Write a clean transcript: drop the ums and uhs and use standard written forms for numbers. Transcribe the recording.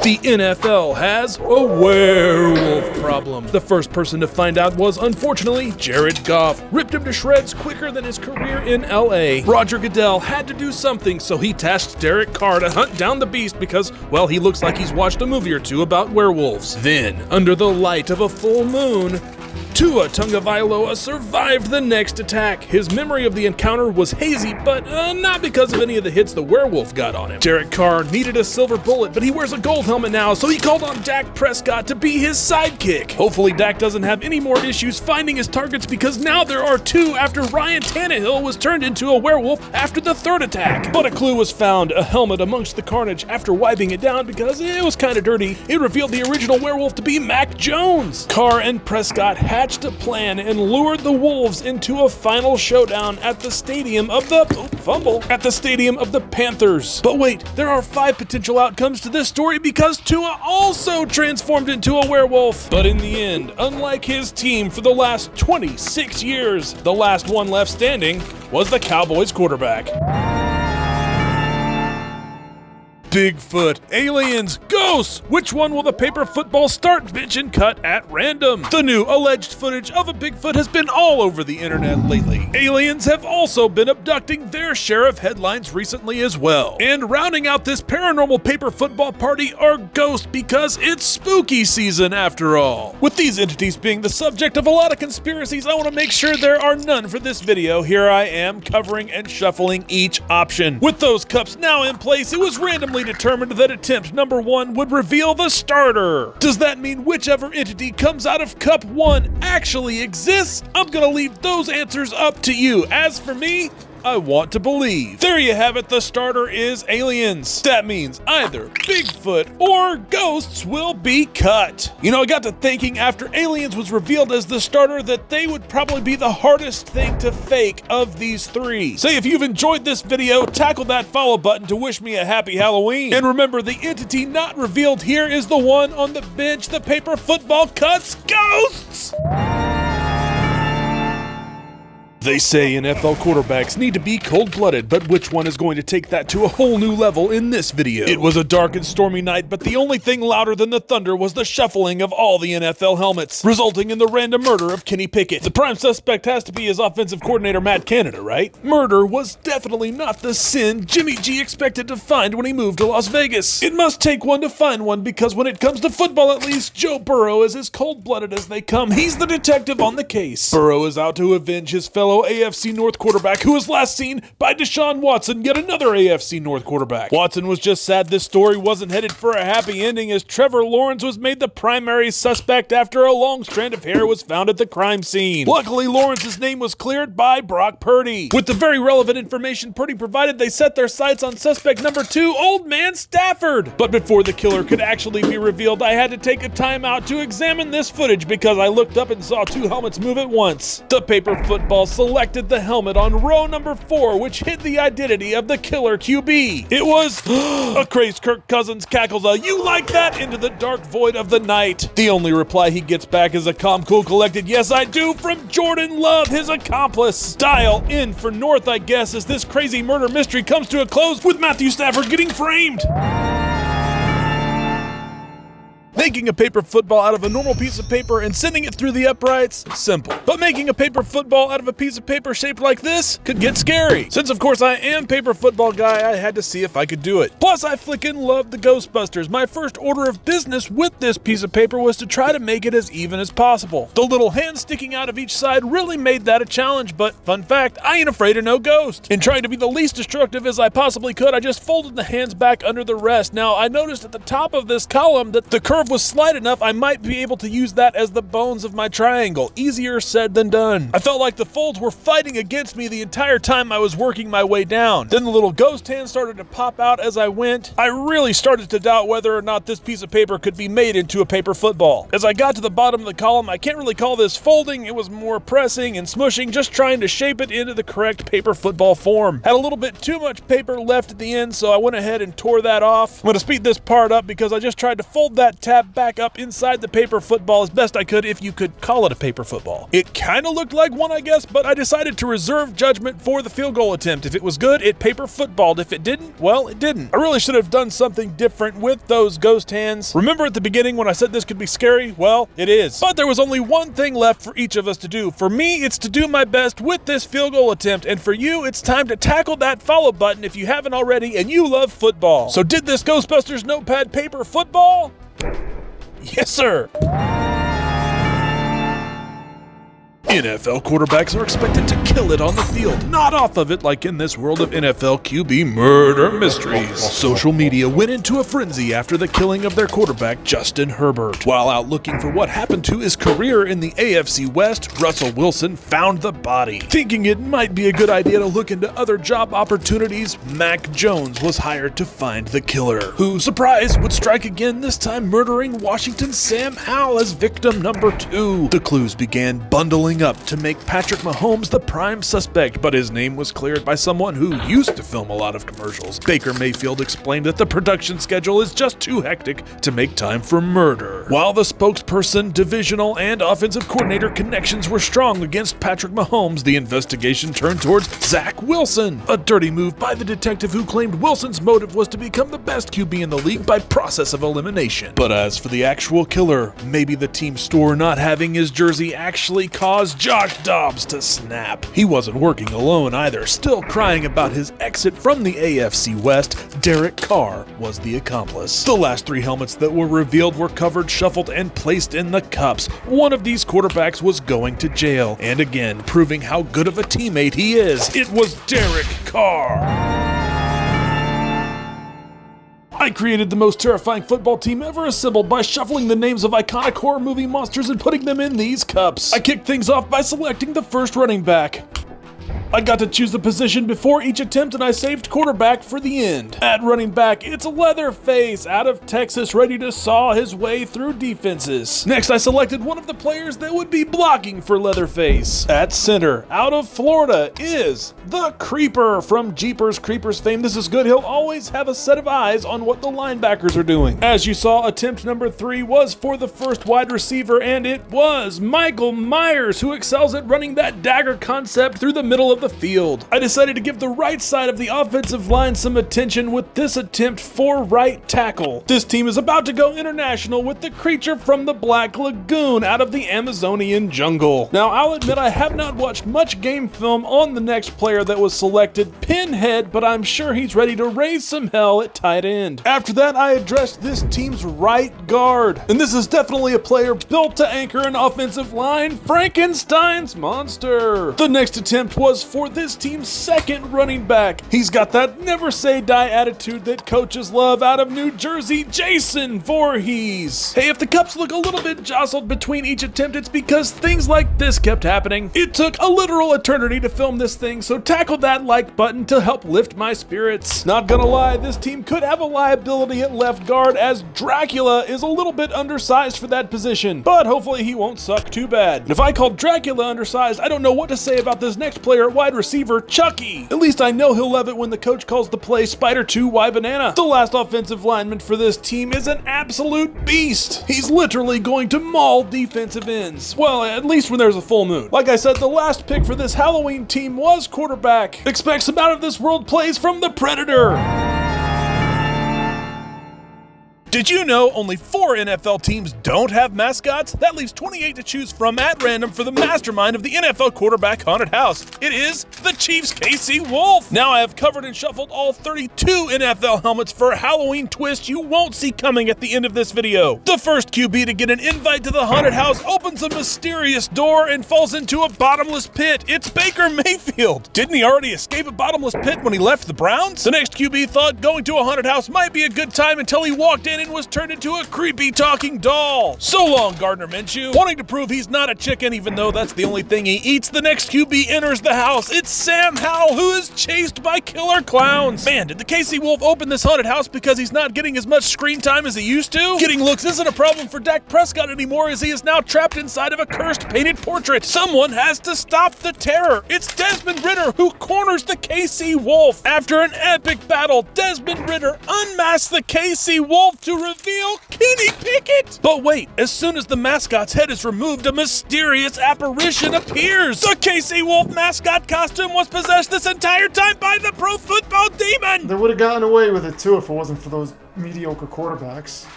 The NFL has a werewolf problem. The first person to find out was, unfortunately, Jared Goff. Ripped him to shreds quicker than his career in LA. Roger Goodell had to do something, so he tasked Derek Carr to hunt down the beast because, well, he looks like he's watched a movie or two about werewolves. Then, under the light of a full moon, Tua Tagovailoa survived the next attack. His memory of the encounter was hazy, but not because of any of the hits the werewolf got on him. Derek Carr needed a silver bullet, but he wears a gold helmet now, so he called on Dak Prescott to be his sidekick. Hopefully Dak doesn't have any more issues finding his targets, because now there are two after Ryan Tannehill was turned into a werewolf after the third attack. But a clue was found, a helmet amongst the carnage. After wiping it down because it was kind of dirty, it revealed the original werewolf to be Mac Jones. Carr and Prescott hatched a plan and lured the Wolves into a final showdown at the stadium of the Panthers. But wait, there are 5 potential outcomes to this story because Tua also transformed into a werewolf. But in the end, unlike his team for the last 26 years, the last one left standing was the Cowboys quarterback. Bigfoot, aliens, ghosts! Which one will the paper football start, bitch, and cut at random? The new alleged footage of a Bigfoot has been all over the internet lately. Aliens have also been abducting their share of headlines recently as well. And rounding out this paranormal paper football party are ghosts, because it's spooky season after all. With these entities being the subject of a lot of conspiracies, I want to make sure there are none for this video. Here I am covering and shuffling each option. With those cups now in place, it was randomly determined that attempt number 1 would reveal the starter. Does that mean whichever entity comes out of cup 1 actually exists? I'm gonna leave those answers up to you. As for me, I want to believe. There you have it, the starter is aliens. That means either Bigfoot or ghosts will be cut. You know, I got to thinking after aliens was revealed as the starter that they would probably be the hardest thing to fake of these 3. Say if you've enjoyed this video, tackle that follow button to wish me a happy Halloween. And remember, the entity not revealed here is the one on the bench. The paper football cuts ghosts! They say NFL quarterbacks need to be cold-blooded, but which one is going to take that to a whole new level in this video? It was a dark and stormy night, but the only thing louder than the thunder was the shuffling of all the NFL helmets, resulting in the random murder of Kenny Pickett. The prime suspect has to be his offensive coordinator, Matt Canada, right? Murder was definitely not the sin Jimmy G expected to find when he moved to Las Vegas. It must take one to find one, because when it comes to football at least, Joe Burrow is as cold-blooded as they come. He's the detective on the case. Burrow is out to avenge his fellow AFC North quarterback who was last seen by Deshaun Watson, yet another AFC North quarterback. Watson was just sad this story wasn't headed for a happy ending, as Trevor Lawrence was made the primary suspect after a long strand of hair was found at the crime scene. Luckily, Lawrence's name was cleared by Brock Purdy. With the very relevant information Purdy provided, they set their sights on suspect number 2, Old Man Stafford. But before the killer could actually be revealed, I had to take a time out to examine this footage because I looked up and saw 2 helmets move at once. The paper football selected the helmet on row number 4, which hid the identity of the killer QB. It was a crazed Kirk Cousins cackles a "you like that" into the dark void of the night. The only reply he gets back is a calm, cool, collected "yes I do" from Jordan Love, his accomplice. Dial in for North, I guess, as this crazy murder mystery comes to a close with Matthew Stafford getting framed. Making a paper football out of a normal piece of paper and sending it through the uprights? Simple. But making a paper football out of a piece of paper shaped like this could get scary. Since of course I am paper football guy, I had to see if I could do it. Plus I flickin' love the Ghostbusters. My first order of business with this piece of paper was to try to make it as even as possible. The little hands sticking out of each side really made that a challenge, but fun fact, I ain't afraid of no ghost. In trying to be the least destructive as I possibly could, I just folded the hands back under the rest. Now I noticed at the top of this column that the curve was slight enough I might be able to use that as the bones of my triangle. Easier said than done. I felt like the folds were fighting against me the entire time I was working my way down. Then the little ghost hand started to pop out as I went. I really started to doubt whether or not this piece of paper could be made into a paper football. As I got to the bottom of the column, I can't really call this folding, it was more pressing and smushing, just trying to shape it into the correct paper football form. Had a little bit too much paper left at the end, so I went ahead and tore that off. I'm going to speed this part up because I just tried to fold that tab got back up inside the paper football as best I could, if you could call it a paper football. It kind of looked like one, I guess, but I decided to reserve judgment for the field goal attempt. If it was good, it paper footballed. If it didn't, well, it didn't. I really should have done something different with those ghost hands. Remember at the beginning when I said this could be scary? Well, it is. But there was only one thing left for each of us to do. For me, it's to do my best with this field goal attempt, and for you, it's time to tackle that follow button if you haven't already and you love football. So did this Ghostbusters notepad paper football? Yes, sir. NFL quarterbacks are expected to kill it on the field, not off of it like in this world of NFL QB murder mysteries. Social media went into a frenzy after the killing of their quarterback, Justin Herbert. While out looking for what happened to his career in the AFC West, Russell Wilson found the body. Thinking it might be a good idea to look into other job opportunities, Mac Jones was hired to find the killer, who, surprise, would strike again, this time murdering Washington's Sam Howell as victim number 2. The clues began bundling up to make Patrick Mahomes the prime suspect, but his name was cleared by someone who used to film a lot of commercials. Baker Mayfield explained that the production schedule is just too hectic to make time for murder. While the spokesperson, divisional, and offensive coordinator connections were strong against Patrick Mahomes, the investigation turned towards Zach Wilson, a dirty move by the detective who claimed Wilson's motive was to become the best QB in the league by process of elimination. But as for the actual killer, maybe the team store not having his jersey actually caused Josh Dobbs to snap. He wasn't working alone either. Still crying about his exit from the AFC West, Derek Carr was the accomplice. The last 3 helmets that were revealed were covered, shuffled, and placed in the cups. One of these quarterbacks was going to jail, and again, proving how good of a teammate he is. It was Derek Carr. I created the most terrifying football team ever assembled by shuffling the names of iconic horror movie monsters and putting them in these cups. I kicked things off by selecting the first running back. I got to choose the position before each attempt, and I saved quarterback for the end. At running back, it's Leatherface out of Texas, ready to saw his way through defenses. Next, I selected one of the players that would be blocking for Leatherface. At center, out of Florida, is the Creeper from Jeepers Creepers fame. This is good. He'll always have a set of eyes on what the linebackers are doing. As you saw, attempt number 3 was for the first wide receiver, and it was Michael Myers, who excels at running that dagger concept through the middle of the field. I decided to give the right side of the offensive line some attention with this attempt for right tackle. This team is about to go international with the creature from the Black Lagoon out of the Amazonian jungle. Now, I'll admit I have not watched much game film on the next player that was selected, Pinhead, but I'm sure he's ready to raise some hell at tight end. After that, I addressed this team's right guard, and this is definitely a player built to anchor an offensive line, Frankenstein's monster. The next attempt was for this team's second running back. He's got that never say die attitude that coaches love out of New Jersey, Jason Voorhees. Hey, if the cups look a little bit jostled between each attempt, it's because things like this kept happening. It took a literal eternity to film this thing, so tackle that like button to help lift my spirits. Not gonna lie, this team could have a liability at left guard, as Dracula is a little bit undersized for that position, but hopefully he won't suck too bad. And if I call Dracula undersized, I don't know what to say about this next player, wide receiver Chucky. At least I know he'll love it when the coach calls the play Spider 2 Y Banana. The last offensive lineman for this team is an absolute beast. He's literally going to maul defensive ends. Well, at least when there's a full moon. Like I said, the last pick for this Halloween team was quarterback. Expect some out of this world plays from the Predator. Did you know only 4 NFL teams don't have mascots? That leaves 28 to choose from at random for the mastermind of the NFL quarterback haunted house. It is the Chiefs' KC Wolf. Now I have covered and shuffled all 32 NFL helmets for a Halloween twist you won't see coming at the end of this video. The first QB to get an invite to the haunted house opens a mysterious door and falls into a bottomless pit. It's Baker Mayfield. Didn't he already escape a bottomless pit when he left the Browns? The next QB thought going to a haunted house might be a good time until he walked in and was turned into a creepy talking doll. So long, Gardner Minshew. Wanting to prove he's not a chicken even though that's the only thing he eats, the next QB enters the house. It's Sam Howell, who is chased by killer clowns. Man, did the KC Wolf open this haunted house because he's not getting as much screen time as he used to? Getting looks isn't a problem for Dak Prescott anymore, as he is now trapped inside of a cursed painted portrait. Someone has to stop the terror. It's Desmond Ridder who corners the KC Wolf. After an epic battle, Desmond Ridder unmasks the KC Wolf to reveal Kenny Pickett! But wait, as soon as the mascot's head is removed, a mysterious apparition appears! The KC Wolf mascot costume was possessed this entire time by the pro football demon! They would have gotten away with it too if it wasn't for those mediocre quarterbacks.